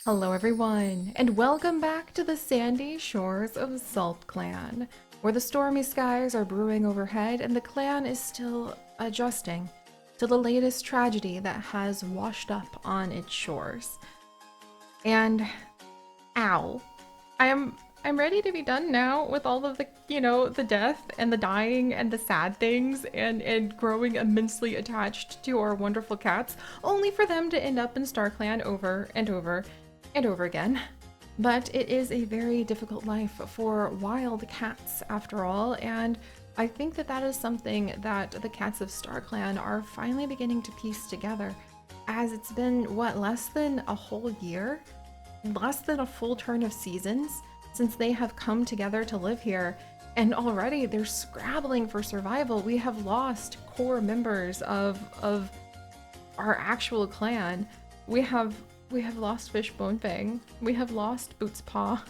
Hello everyone, and welcome back to the sandy shores of Salt Clan, where the stormy skies are brewing overhead and the clan is still adjusting to the latest tragedy that has washed up on its shores. And ow, I'm ready to be done now with all of the death and the dying and the sad things and growing immensely attached to our wonderful cats, only for them to end up in StarClan over and over and over again. But it is a very difficult life for wild cats after all, and I think that that is something that the cats of StarClan are finally beginning to piece together, as it's been, what, less than a whole year? Less than a full turn of seasons since they have come together to live here, and already they're scrabbling for survival. We have lost core members of our actual clan. We have lost Fishbone Fang. We have lost Boots Paw.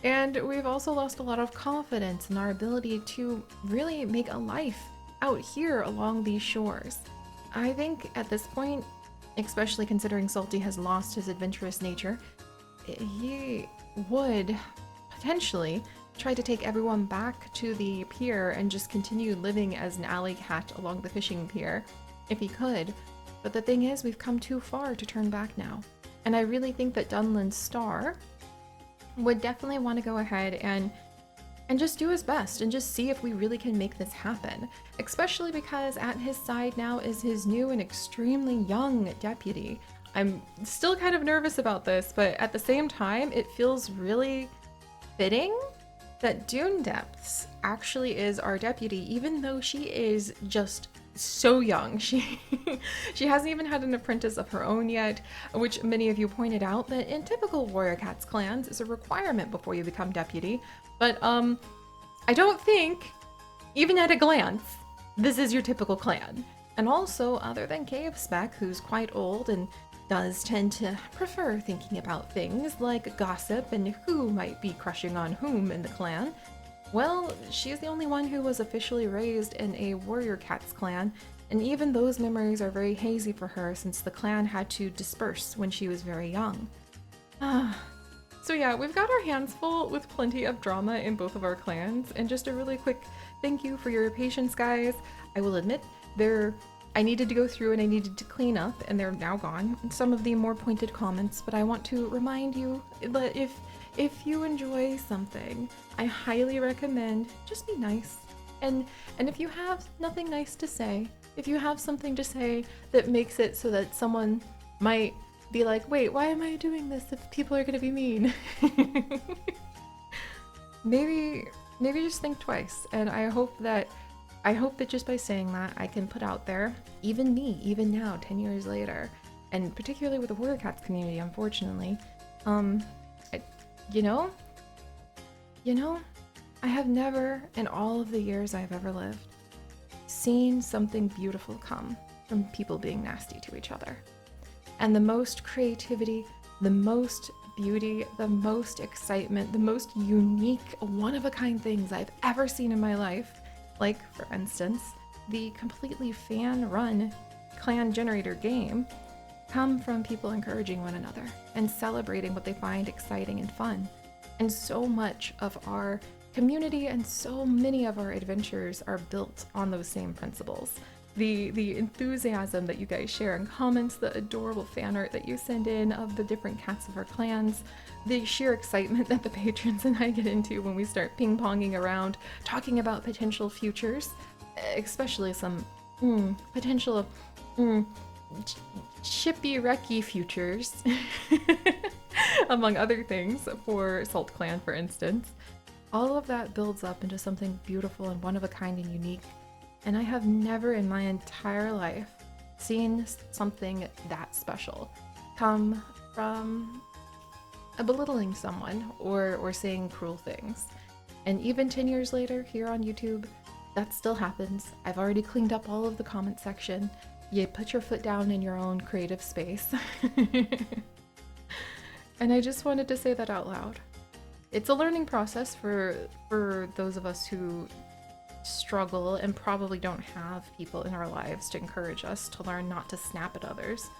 And we've also lost a lot of confidence in our ability to really make a life out here along these shores. I think at this point, especially considering Salty has lost his adventurous nature, he would potentially try to take everyone back to the pier and just continue living as an alley cat along the fishing pier if he could. But the thing is, we've come too far to turn back now. And I really think that Dunlin Star would definitely want to go ahead and just do his best and just see if we really can make this happen. Especially because at his side now is his new and extremely young deputy. I'm still kind of nervous about this, but at the same time, it feels really fitting that Dune Depths actually is our deputy, even though she is just so young. She hasn't even had an apprentice of her own yet, which many of you pointed out that in typical Warrior Cats clans is a requirement before you become deputy. But I don't think, even at a glance, this is your typical clan. And also, other than Cave Spec, who's quite old and does tend to prefer thinking about things like gossip and who might be crushing on whom in the clan, well, she's the only one who was officially raised in a Warrior Cats clan, and even those memories are very hazy for her since the clan had to disperse when she was very young. So yeah, we've got our hands full with plenty of drama in both of our clans, and just a really quick thank you for your patience, guys. I will admit, I needed to go through and I needed to clean up, and they're now gone, some of the more pointed comments, but I want to remind you that if you enjoy something, I highly recommend just be nice. And if you have nothing nice to say, if you have something to say that makes it so that someone might be like, wait, why am I doing this if people are gonna be mean? maybe just think twice. And I hope that just by saying that, I can put out there, even me, even now, 10 years later, and particularly with the Warrior Cats community, unfortunately, I have never, in all of the years I've ever lived, seen something beautiful come from people being nasty to each other. And the most creativity, the most beauty, the most excitement, the most unique, one-of-a-kind things I've ever seen in my life, like, for instance, the completely fan-run clan generator game, come from people encouraging one another and celebrating what they find exciting and fun. And so much of our community and so many of our adventures are built on those same principles. The enthusiasm that you guys share in comments, the adorable fan art that you send in of the different cats of our clans, the sheer excitement that the patrons and I get into when we start ping-ponging around, talking about potential futures, especially some potential chippy-wrecky futures, among other things, for Salt Clan, for instance. All of that builds up into something beautiful and one-of-a-kind and unique. And I have never in my entire life seen something that special come from belittling someone or saying cruel things. And even 10 years later, here on YouTube, that still happens. I've already cleaned up all of the comment section. You put your foot down in your own creative space. And I just wanted to say that out loud. It's a learning process for those of us who struggle and probably don't have people in our lives to encourage us to learn not to snap at others.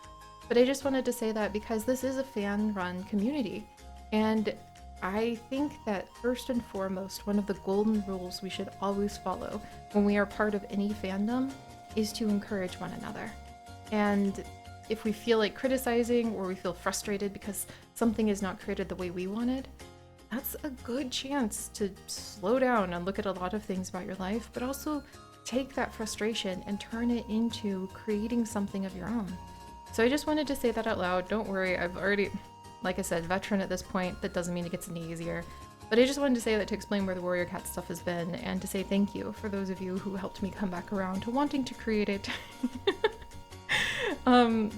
But I just wanted to say that because this is a fan-run community, and I think that first and foremost, one of the golden rules we should always follow when we are part of any fandom is to encourage one another. And if we feel like criticizing or we feel frustrated because something is not created the way we wanted, that's a good chance to slow down and look at a lot of things about your life, but also take that frustration and turn it into creating something of your own. So I just wanted to say that out loud. Don't worry, I've already, like I said, veteran at this point. That doesn't mean it gets any easier. But I just wanted to say that to explain where the Warrior Cat stuff has been, and to say thank you for those of you who helped me come back around to wanting to create it.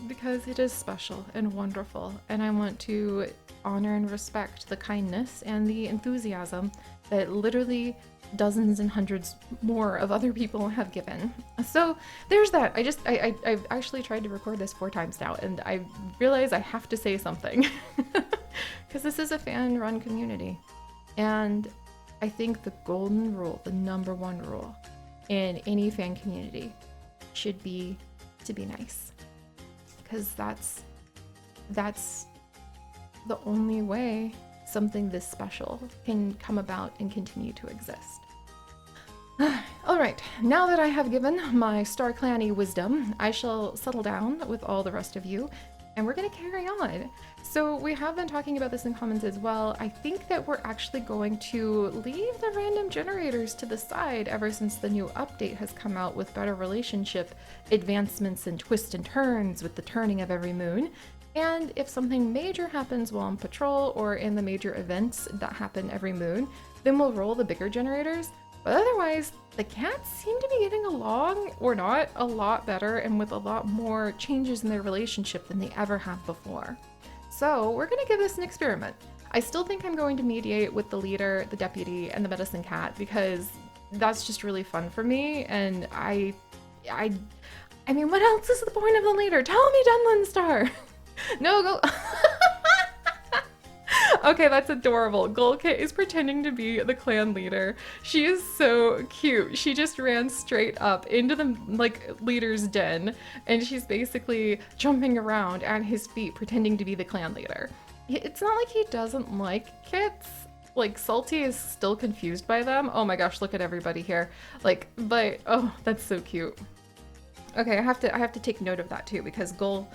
Because it is special and wonderful, and I want to honor and respect the kindness and the enthusiasm that literally dozens and hundreds more of other people have given. So there's that. I've actually tried to record this 4 times now, and I realize I have to say something because this is a fan-run community, and I think the golden rule, the number one rule in any fan community, should be to be nice, because that's the only way something this special can come about and continue to exist. Alright, now that I have given my Star Clanny wisdom, I shall settle down with all the rest of you, and we're gonna carry on. So we have been talking about this in comments as well. I think that we're actually going to leave the random generators to the side ever since the new update has come out with better relationship advancements and twists and turns with the turning of every moon. And if something major happens while on patrol or in the major events that happen every moon, then we'll roll the bigger generators. But otherwise, the cats seem to be getting along, or not, a lot better and with a lot more changes in their relationship than they ever have before. So we're gonna give this an experiment. I still think I'm going to mediate with the leader, the deputy, and the medicine cat because that's just really fun for me, and I mean, what else is the point of the leader? Tell me, Dunland Star! No, go. Okay, that's adorable. Gulkit is pretending to be the clan leader. She is so cute. She just ran straight up into the leader's den, and she's basically jumping around at his feet pretending to be the clan leader. It's not like he doesn't like kits. Like, Salty is still confused by them. Oh my gosh, look at everybody here. But oh, that's so cute. Okay, I have to take note of that too, because Gull,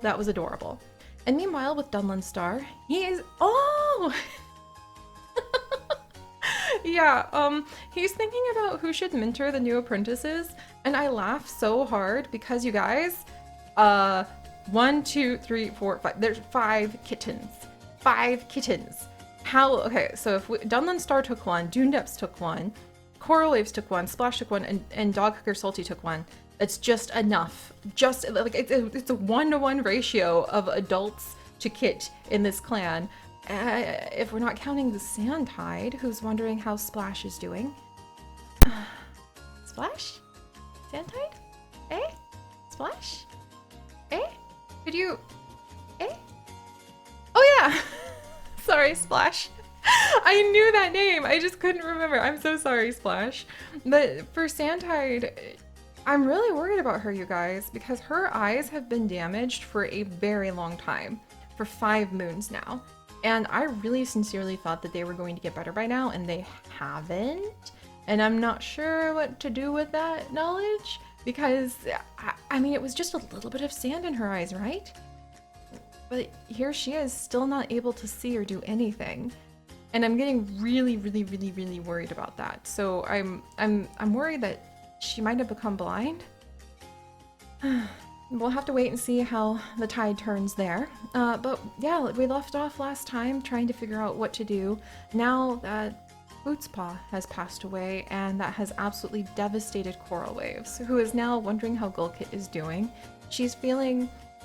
that was adorable. And meanwhile, with Dunland Star, he is, oh! Yeah, he's thinking about who should mentor the new apprentices, and I laugh so hard because, you guys, 1, 2, 3, 4, 5, there's 5 kittens. 5 kittens. How, okay, so if Dunland Star took one, Dune Depths took one, Coral Waves took one, Splash took one, and Dog Hooker Salty took one. It's just enough. Just like it's a 1-to-1 ratio of adults to kit in this clan. If we're not counting the Sandtide, who's wondering how Splash is doing. Splash? Sandtide? Eh? Splash? Eh? Could you? Eh? Oh yeah! Sorry, Splash. I knew that name. I just couldn't remember. I'm so sorry, Splash. But for Sandtide, I'm really worried about her, you guys, because her eyes have been damaged for a very long time, for 5 moons now. And I really sincerely thought that they were going to get better by now, and they haven't. And I'm not sure what to do with that knowledge, because, I mean, it was just a little bit of sand in her eyes, right? But here she is, still not able to see or do anything. And I'm getting really, really, really, really worried about that. So I'm worried that she might have become blind. We'll have to wait and see how the tide turns there. But yeah, we left off last time trying to figure out what to do. Now that Bootspaw has passed away, and that has absolutely devastated Coral Waves, who is now wondering how Gulkit is doing.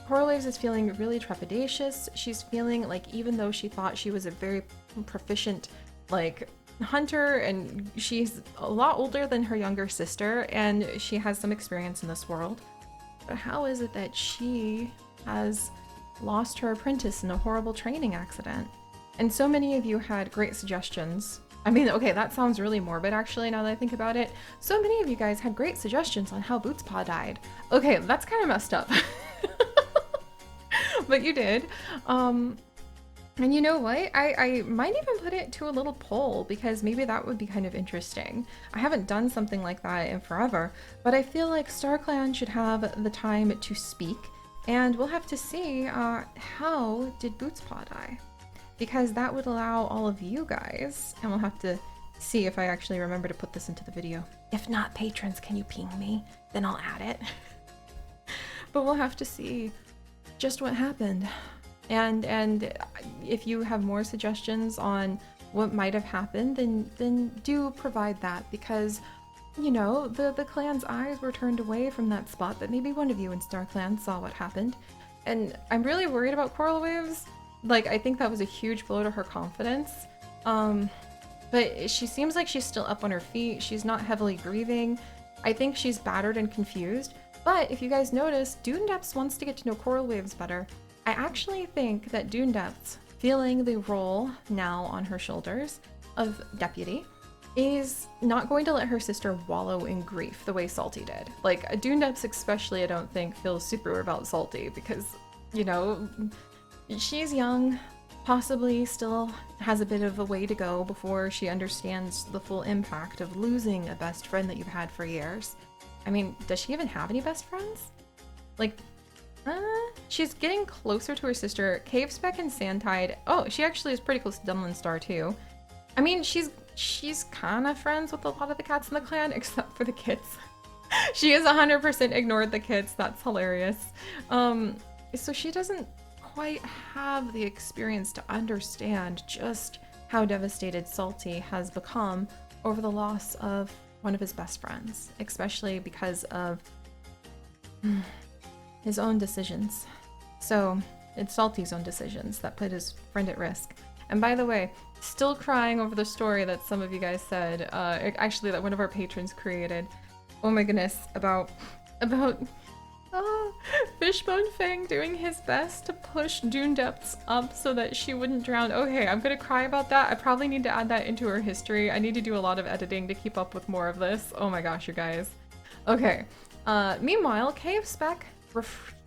Coral Waves is feeling really trepidatious. She's feeling like, even though she thought she was a very proficient, hunter, and she's a lot older than her younger sister, and she has some experience in this world. But how is it that she has lost her apprentice in a horrible training accident? And so many of you had great suggestions. I mean, okay, that sounds really morbid actually now that I think about it. So many of you guys had great suggestions on how Bootspaw died. Okay, that's kind of messed up. but you did. And you know what? I might even put it to a little poll because maybe that would be kind of interesting. I haven't done something like that in forever, but I feel like StarClan should have the time to speak, and we'll have to see how did Bootspaw die? Because that would allow all of you guys, and we'll have to see if I actually remember to put this into the video. If not, patrons, can you ping me? Then I'll add it. But we'll have to see just what happened. And if you have more suggestions on what might have happened, then do provide that, because, you know, the clan's eyes were turned away from that spot, but maybe one of you in StarClan saw what happened. And I'm really worried about Coral Waves. Like, I think that was a huge blow to her confidence. But she seems like she's still up on her feet. She's not heavily grieving. I think she's battered and confused. But if you guys notice, Dune Depths wants to get to know Coral Waves better. I actually think that Dune Depths, feeling the role now on her shoulders of deputy, is not going to let her sister wallow in grief the way Salty did. Like, Dune Depths especially, I don't think, feels super about Salty because, you know, she's young, possibly still has a bit of a way to go before she understands the full impact of losing a best friend that you've had for years. I mean, does she even have any best friends? Like, she's getting closer to her sister. Cave Speck and Sandtide. Oh, she actually is pretty close to Dunlin Star too. I mean, she's kind of friends with a lot of the cats in the clan, except for the kits. She has 100% ignored the kits. That's hilarious. So she doesn't quite have the experience to understand just how devastated Salty has become over the loss of one of his best friends, especially because of his own decisions. So it's Salty's own decisions that put his friend at risk. And by the way, still crying over the story that some of you guys said, actually that one of our patrons created. Oh my goodness, about Fishbone Fang doing his best to push Dune Depths up so that she wouldn't drown. Okay, I'm gonna cry about that. I probably need to add that into her history. I need to do a lot of editing to keep up with more of this. Oh my gosh, you guys. Okay, meanwhile, Cave Speck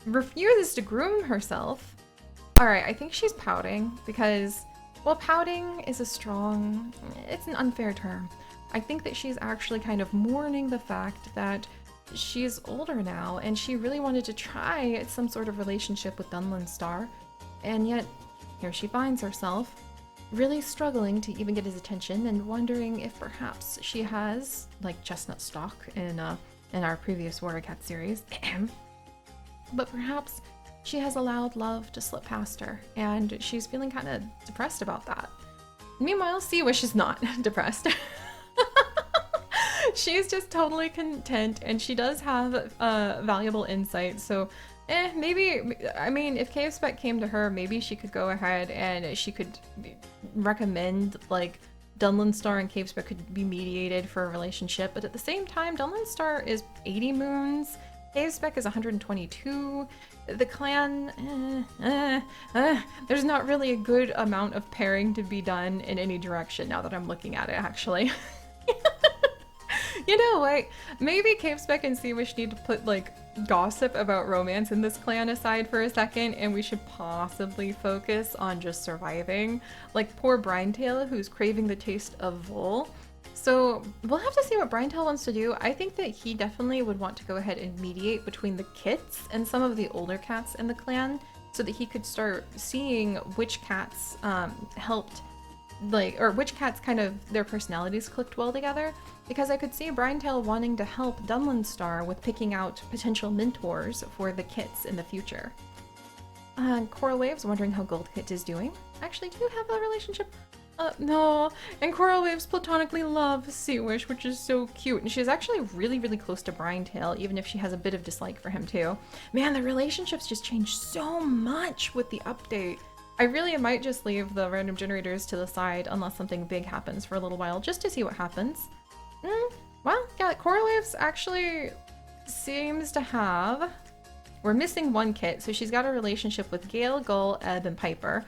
refuses to groom herself. Alright, I think she's pouting because, well, pouting is it's an unfair term. I think that she's actually kind of mourning the fact that she's older now and she really wanted to try some sort of relationship with Dunlin Star, and yet here she finds herself really struggling to even get his attention and wondering if perhaps she has, like Chestnut Stalk in our previous Warrior Cat series, but perhaps she has allowed love to slip past her and she's feeling kind of depressed about that. Meanwhile, Seawish is not depressed. She's just totally content, and she does have valuable insight, so maybe, I mean, if Cave Spec came to her, maybe she could go ahead and she could recommend, like, Dunlin Star and Cave Spec could be mediated for a relationship, but at the same time, Dunlin Star is 80 moons, Cave Spec is 122, the clan, there's not really a good amount of pairing to be done in any direction now that I'm looking at it, actually. You know what? Maybe Cave Spec and Seawish need to put, like, gossip about romance in this clan aside for a second, and we should possibly focus on just surviving. Like, poor Brinetail, who's craving the taste of Vol. So, we'll have to see what Brinetail wants to do. I think that he definitely would want to go ahead and mediate between the kits and some of the older cats in the clan, so that he could start seeing which cats helped, like, or which cats kind of, their personalities clicked well together. Because I could see Brinetail wanting to help Dunlin Star with picking out potential mentors for the kits in the future. Coral Waves wondering how Gold Kit is doing. Actually, do you have a relationship? No. And Coral Waves platonically loves Seawish, which is so cute. And she's actually really, really close to Brinetail, even if she has a bit of dislike for him too. Man, the relationships just changed so much with the update. I really might just leave the random generators to the side unless something big happens for a little while, just to see what happens. Well, yeah, Coral Waves actually seems to have... We're missing one kit, so she's got a relationship with Gale, Gull, Ebb, and Piper.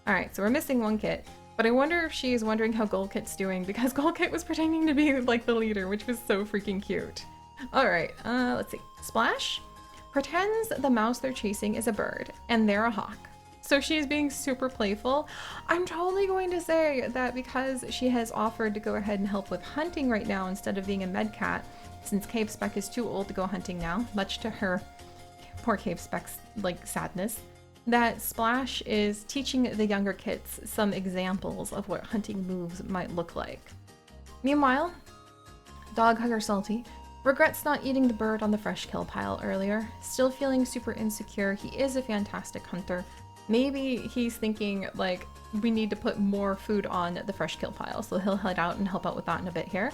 Alright, so we're missing one kit. But I wonder if she's wondering how Gold Kit's doing, because Gold Kit was pretending to be, like, the leader, which was so freaking cute. Alright, let's see. Splash? pretends the mouse they're chasing is a bird and they're a hawk. So she's being super playful. I'm totally going to say that because she has offered to go ahead and help with hunting right now instead of being a med cat, since Cave Spec is too old to go hunting now, much to her poor Cave Spec's like sadness, that Splash is teaching the younger kids some examples of what hunting moves might look like. Meanwhile, Dog Hugger Salty regrets not eating the bird on the fresh kill pile earlier. Still feeling super insecure. He is a fantastic hunter. Maybe he's thinking like we need to put more food on the fresh kill pile, so he'll head out and help out with that in a bit here.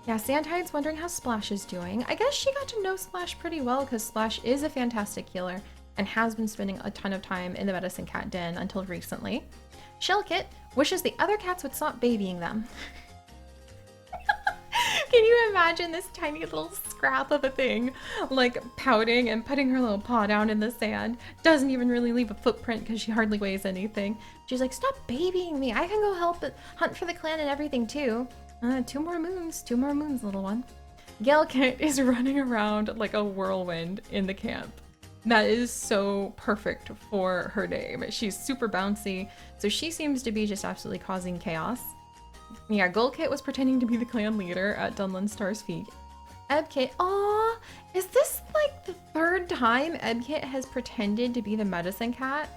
Yeah, Sandhide's wondering how Splash is doing. I guess she got to know Splash pretty well because Splash is a fantastic healer and has been spending a ton of time in the medicine cat den until recently. Shellkit wishes the other cats would stop babying them. Can you imagine this tiny little scrap of a thing, like pouting and putting her little paw down in the sand? Doesn't even really leave a footprint because she hardly weighs anything. She's like, stop babying me. I can go help hunt for the clan and everything too. 2 more moons, little one. Galkit is running around like a whirlwind in the camp. That is so perfect for her name. She's super bouncy, so she seems to be just absolutely causing chaos. Yeah, Gulkit was pretending to be the clan leader at Dunlin Star's feet. Ebkit, aw, is this like the 3rd time Ebkit has pretended to be the medicine cat?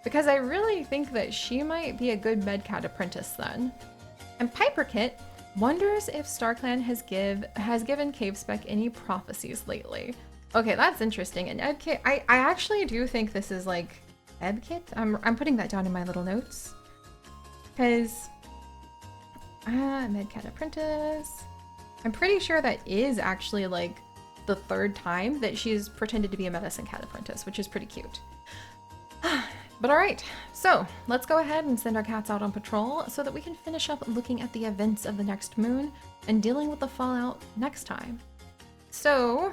Because I really think that she might be a good med cat apprentice then. And Piperkit wonders if StarClan has given Cave Spec any prophecies lately. Okay, that's interesting. And Ebkit, I actually do think this is like Ebkit. I'm putting that down in my little notes. Because Medcat Apprentice. I'm pretty sure that is actually like the 3rd time that she's pretended to be a medicine cat apprentice, which is pretty cute. But alright, so let's go ahead and send our cats out on patrol so that we can finish up looking at the events of the next moon and dealing with the fallout next time. So,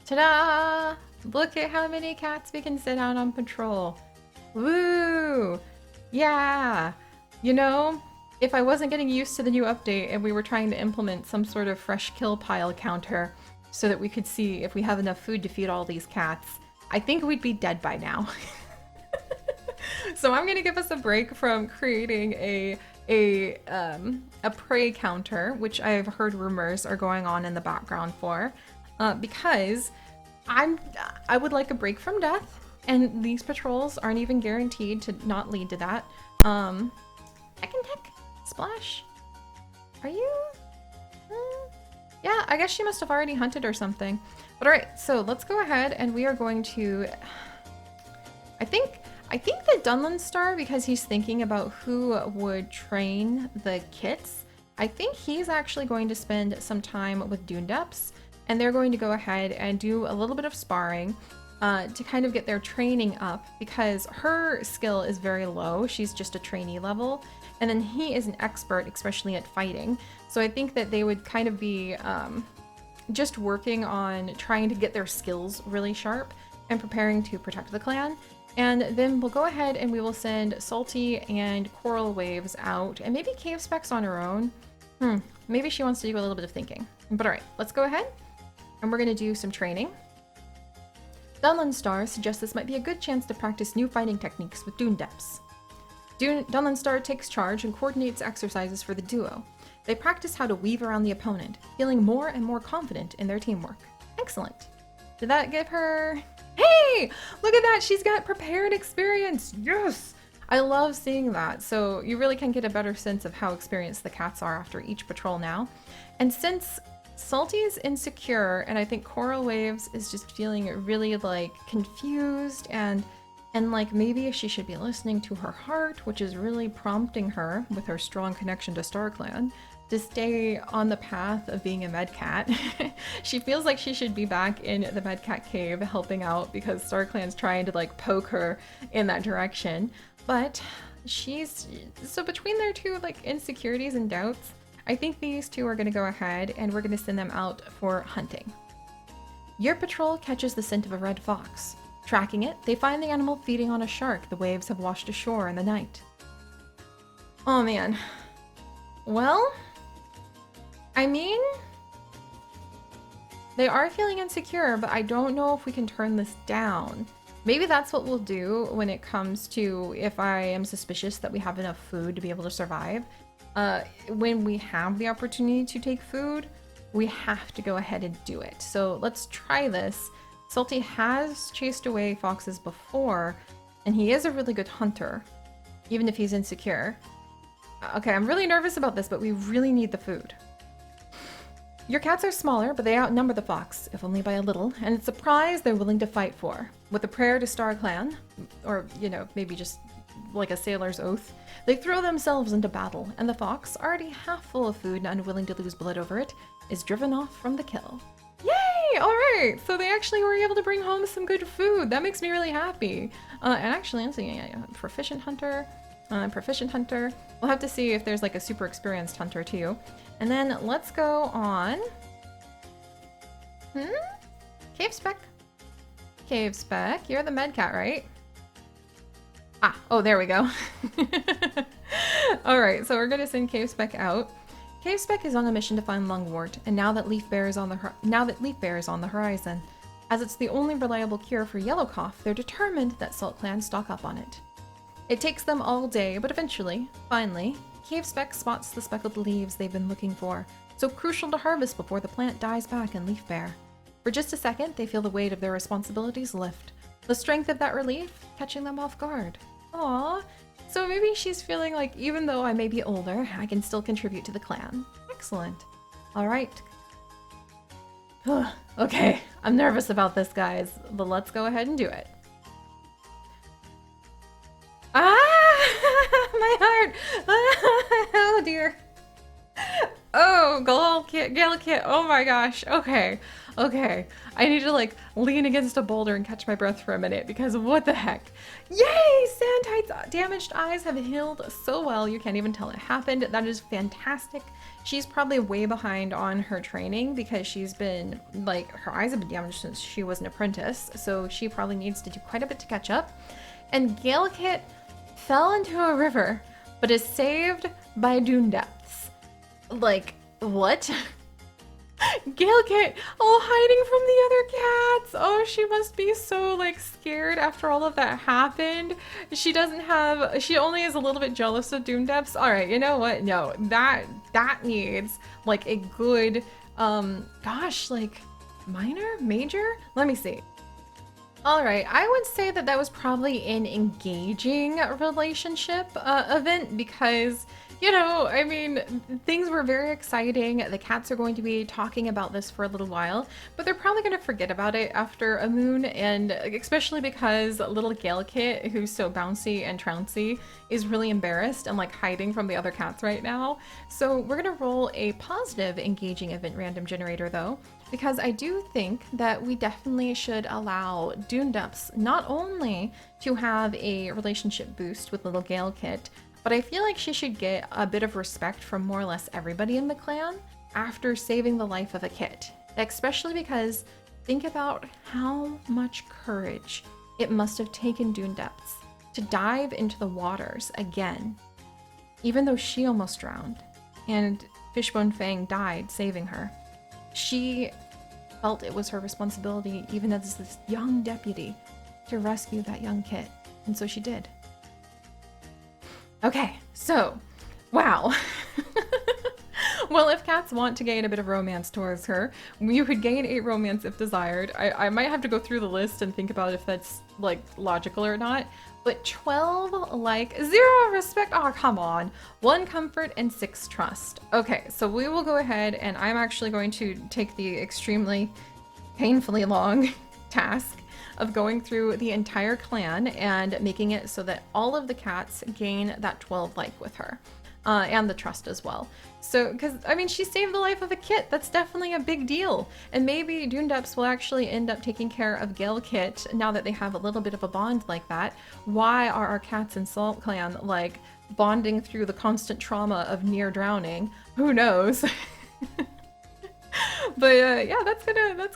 ta-da! Look at how many cats we can send out on patrol. Woo! Yeah! You know, if I wasn't getting used to the new update and we were trying to implement some sort of fresh kill pile counter so that we could see if we have enough food to feed all these cats, I think we'd be dead by now. So I'm gonna give us a break from creating a prey counter, which I've heard rumors are going on in the background for, because I would like a break from death, and these patrols aren't even guaranteed to not lead to that. Tech Splash, are you? Yeah, I guess she must have already hunted or something. But alright, so let's go ahead and we are going to, I think that Dunlin Star, because he's thinking about who would train the kits, I think he's actually going to spend some time with Doondeps, and they're going to go ahead and do a little bit of sparring to kind of get their training up, because her skill is very low. She's just a trainee level, and then he is an expert, especially at fighting. So I think that they would kind of be just working on trying to get their skills really sharp and preparing to protect the clan. And then we'll go ahead and we will send Salty and Coral Waves out, and maybe Cave Spec's on her own. Maybe she wants to do a little bit of thinking. But alright, let's go ahead and we're gonna do some training. Dunlin Star suggests this might be a good chance to practice new fighting techniques with Doondeps. Dunlin Star takes charge and coordinates exercises for the duo. They practice how to weave around the opponent, feeling more and more confident in their teamwork. Excellent. Did that give her... Hey! Look at that! She's got prepared experience! Yes! I love seeing that. So you really can get a better sense of how experienced the cats are after each patrol now. And since Salty is insecure, and I think Coral Waves is just feeling really like confused and like maybe she should be listening to her heart, which is really prompting her with her strong connection to StarClan to stay on the path of being a medcat. She feels like she should be back in the medcat cave helping out because StarClan's trying to like poke her in that direction. But so between their two like insecurities and doubts, I think these two are going to go ahead and we're going to send them out for hunting. Your patrol catches the scent of a red fox. Tracking it, they find the animal feeding on a shark the waves have washed ashore in the night. Oh man. Well, I mean, They are feeling insecure, but I don't know if we can turn this down. Maybe that's what we'll do when it comes to if I am suspicious that we have enough food to be able to survive. When we have the opportunity to take food, we have to go ahead and do it. So let's try this. Salty has chased away foxes before, and he is a really good hunter, even if he's insecure. Okay, I'm really nervous about this, but we really need the food. Your cats are smaller, but they outnumber the fox, if only by a little, and it's a prize they're willing to fight for. With a prayer to Star Clan, or, you know, maybe just like a sailor's oath, they throw themselves into battle, and the fox, already half full of food and unwilling to lose blood over it, is driven off from the kill. Yay! Alright, so they actually were able to bring home some good food. That makes me really happy. And actually, I'm seeing a proficient hunter. Proficient hunter. We'll have to see if there's like a super experienced hunter too. And then let's go on. Cave Spec. Cave Spec, you're the med cat, right? Ah, oh, there we go. All right, so we're gonna send Cave Spec out. Cave Spec is on a mission to find lungwort, and now that leaf bear is on the horizon, as it's the only reliable cure for yellow cough, they're determined that Salt Clan stock up on it. It takes them all day, but eventually, finally, Cave Spec spots the speckled leaves they've been looking for, so crucial to harvest before the plant dies back in leaf bare. For just a second, they feel the weight of their responsibilities lift, the strength of that relief catching them off guard. Aww, so maybe she's feeling like even though I may be older, I can still contribute to the clan. Excellent. All right. Okay, I'm nervous about this, guys, but let's go ahead and do it. Ah, my heart. Oh dear. Oh, Galakit. Oh my gosh. Okay. Okay. I need to like lean against a boulder and catch my breath for a minute because what the heck? Yay! Sandtide's damaged eyes have healed so well you can't even tell it happened. That is fantastic. She's probably way behind on her training because she's been like her eyes have been damaged since she was an apprentice. So she probably needs to do quite a bit to catch up. And Galakit fell into a river, but is saved by dune depths. Like, what? Galakit, hiding from the other cats. Oh, she must be so, like, scared after all of that happened. She only is a little bit jealous of dune depths. All right, you know what? No, that needs, like, a good, gosh, like, major? Let me see. All right, I would say that that was probably an engaging relationship event because, you know, I mean, things were very exciting. The cats are going to be talking about this for a little while, but they're probably going to forget about it after a moon, and especially because little Galakit, who's so bouncy and trouncy, is really embarrassed and like hiding from the other cats right now. So we're going to roll a positive engaging event random generator though, because I do think that we definitely should allow Dune Depths not only to have a relationship boost with little Galakit, but I feel like she should get a bit of respect from more or less everybody in the clan after saving the life of a kit. Especially because think about how much courage it must have taken Dune Depths to dive into the waters again, even though she almost drowned and Fishbone Fang died saving her. She felt it was her responsibility, even as this young deputy, to rescue that young kit, and so she did. Okay, so, wow. Well, if cats want to gain a bit of romance towards her, you could gain 8 romance if desired. I might have to go through the list and think about if that's, like, logical or not. But 12, like, 0 respect. Oh, come on. 1 comfort and 6 trust. Okay, so we will go ahead and I'm actually going to take the extremely painfully long task of going through the entire clan and making it so that all of the cats gain that 12 like with her. And the trust as well. So, because, I mean, she saved the life of a kit. That's definitely a big deal. And maybe Dune Depths will actually end up taking care of Galakit now that they have a little bit of a bond like that. Why are our cats in Salt Clan, like, bonding through the constant trauma of near drowning? Who knows? But yeah, that's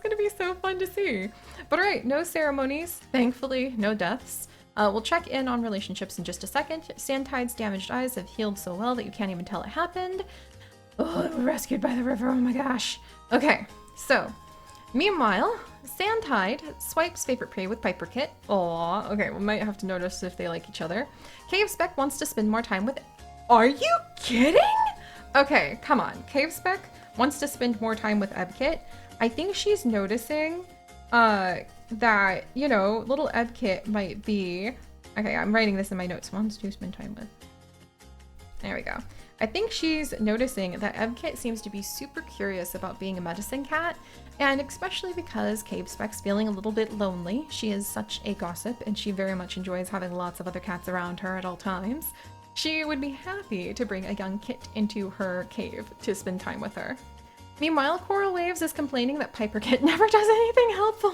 gonna be so fun to see. But alright, no ceremonies. Thankfully, no deaths. We'll check in on relationships in just a second. Sandtide's damaged eyes have healed so well that you can't even tell it happened. Oh, rescued by the river, oh my gosh. Okay, so Meanwhile, Sandtide swipes favorite prey with Piper Kit. Aw, okay, we might have to notice if they like each other. Cave Spec wants to spend more time with... Are you kidding? Okay, come on. Cave Spec wants to spend more time with Ebkit. I think she's noticing that, you know, little Ebkit might be... Okay, I'm writing this in my notes. Wants to spend time with. There we go. I think she's noticing that Ebkit seems to be super curious about being a medicine cat, and especially because Cave Spec's feeling a little bit lonely. She is such a gossip, and she very much enjoys having lots of other cats around her at all times. She would be happy to bring a young kit into her cave to spend time with her. Meanwhile, Coral Waves is complaining that Piper Kit never does anything helpful.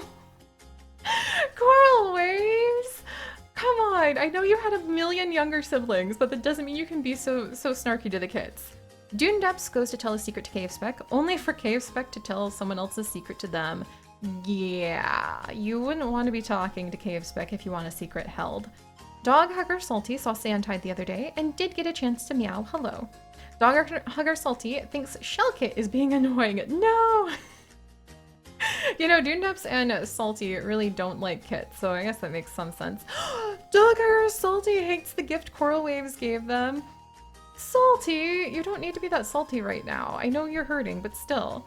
Coral Waves? Come on, I know you had a million younger siblings, but that doesn't mean you can be so snarky to the kids. Dune Depths goes to tell a secret to Cave Spec, only for Cave Spec to tell someone else's secret to them. Yeah, you wouldn't want to be talking to Cave Spec if you want a secret held. Dog Hugger Salty saw Sandtide the other day and did get a chance to meow hello. Dog Hugger Salty thinks Shellkit is being annoying. No! You know, Dune Depths and Salty really don't like kits, so I guess that makes some sense. Dog Hugger Salty hates the gift Coral Waves gave them. Salty, you don't need to be that salty right now. I know you're hurting, but still.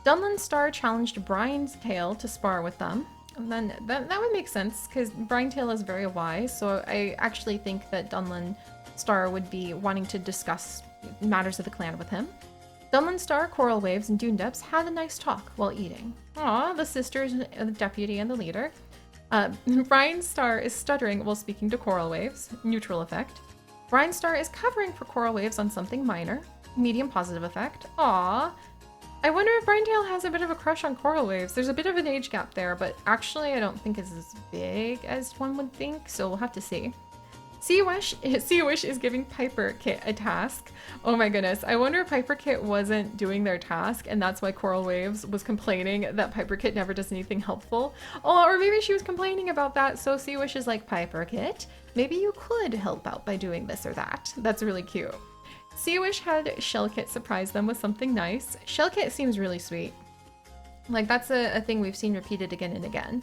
Dunlin Star challenged Brian's Tail to spar with them. And then that would make sense, because Brian Tail is very wise, so I actually think that Dunlin Star would be wanting to discuss matters of the clan with him. Dunlin Star, Coral Waves, and Dune Depths had a nice talk while eating. Aw, the sisters, the deputy, and the leader. Brian Star is stuttering while speaking to Coral Waves. Neutral effect. Brian Star is covering for Coral Waves on something minor. Medium positive effect. Aw. I wonder if Brian Tail has a bit of a crush on Coral Waves. There's a bit of an age gap there, but actually I don't think it's as big as one would think, so we'll have to see. Sea Wish is giving Piper Kit a task. Oh my goodness, I wonder if Piper Kit wasn't doing their task and that's why Coral Waves was complaining that Piper Kit never does anything helpful. Oh, or maybe she was complaining about that, so Sea Wish is like, Piper Kit, maybe you could help out by doing this or that. That's really cute. Sea Wish had Shellkit surprise them with something nice. Shellkit seems really sweet. Like, that's a thing we've seen repeated again and again.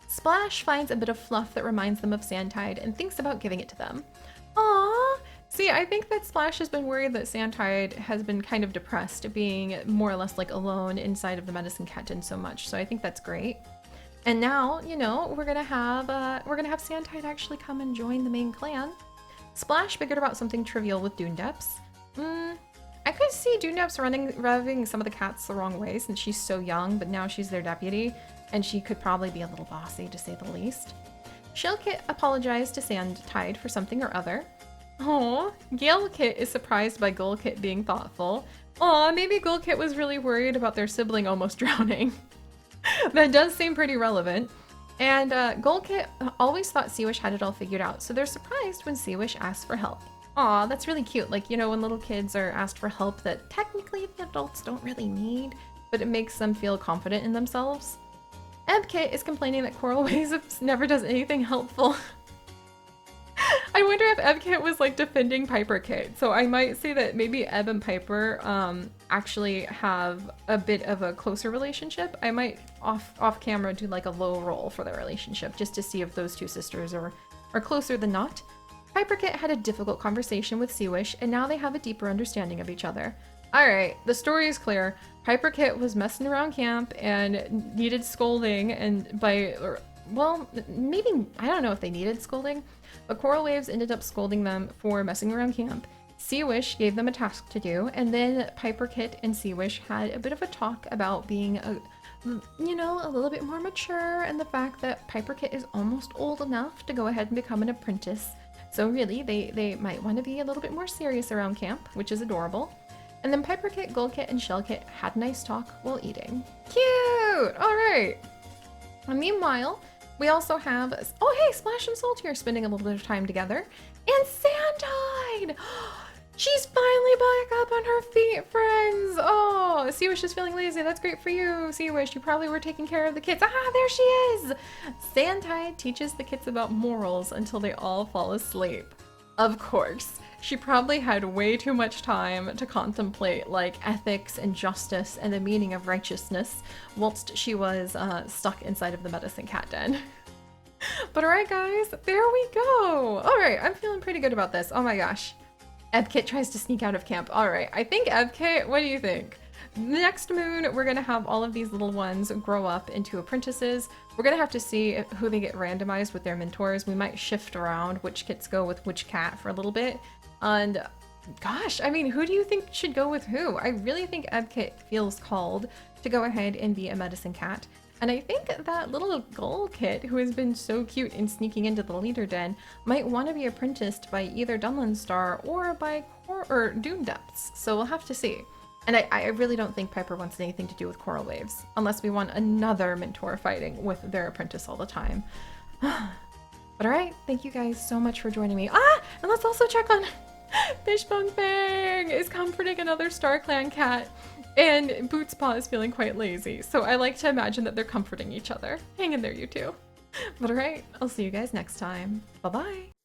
Splash finds a bit of fluff that reminds them of Sandtide and thinks about giving it to them. Aww! See, I think that Splash has been worried that Sandtide has been kind of depressed, being more or less like alone inside of the medicine cat den so much, so I think that's great. And now, you know, we're gonna have Sandtide actually come and join the main clan. Splash figured about something trivial with Dune Depths. I could see Dune Depths revving some of the cats the wrong way since she's so young, but now she's their deputy, and she could probably be a little bossy to say the least. Shellkit apologized to Sandtide for something or other. Oh, Galekit is surprised by Gullkit being thoughtful. Aw, maybe Gullkit was really worried about their sibling almost drowning. That does seem pretty relevant. And Gullkit always thought Sea Wish had it all figured out, so they're surprised when Sea Wish asks for help. Aw, that's really cute. Like, you know, when little kids are asked for help that technically the adults don't really need, but it makes them feel confident in themselves. Ebkit is complaining that Coral Waves never does anything helpful. I wonder if Ebkit was like defending Piper Kit. So I might say that maybe Eb and Piper actually have a bit of a closer relationship. I might off camera do like a low roll for their relationship just to see if those two sisters are closer than not. Piper Kit had a difficult conversation with Sea Wish, and now they have a deeper understanding of each other. Alright, the story is clear. Piper Kit was messing around camp and needed scolding, and well, maybe, I don't know if they needed scolding, but Coral Waves ended up scolding them for messing around camp. Sea Wish gave them a task to do, and then Piper Kit and Sea Wish had a bit of a talk about being you know, a little bit more mature, and the fact that Piper Kit is almost old enough to go ahead and become an apprentice. So really, they might want to be a little bit more serious around camp, which is adorable. And then Piper Kit, Gullkit, and Shellkit had a nice talk while eating. Cute! Alright. Meanwhile, we also have... Oh hey, Splash and Salty are spending a little bit of time together. And Sandtide! She's finally back up on her feet, friends! Oh, Sea Wish is feeling lazy. That's great for you, Sea Wish. You probably were taking care of the kids. Ah, there she is! Sandtide teaches the kids about morals until they all fall asleep. Of course. She probably had way too much time to contemplate like ethics and justice and the meaning of righteousness whilst she was stuck inside of the medicine cat den. But alright guys, there we go! Alright, I'm feeling pretty good about this. Oh my gosh. Ebkit tries to sneak out of camp. Alright, I think Ebkit, what do you think? Next moon, we're gonna have all of these little ones grow up into apprentices. We're gonna have to see who they get randomized with their mentors. We might shift around which kits go with which cat for a little bit. And gosh, I mean, who do you think should go with who? I really think Ebkit feels called to go ahead and be a medicine cat. And I think that little Gull kit, who has been so cute in sneaking into the leader den, might want to be apprenticed by either Dunlin Star or by Dune Depths. So we'll have to see. And I really don't think Piper wants anything to do with Coral Waves, unless we want another mentor fighting with their apprentice all the time. But alright, thank you guys so much for joining me. Ah! And let's also check on Fishbone Fang is comforting another Star Clan cat. And Bootspaw is feeling quite lazy, so I like to imagine that they're comforting each other. Hang in there, you two. But alright, I'll see you guys next time. Bye-bye!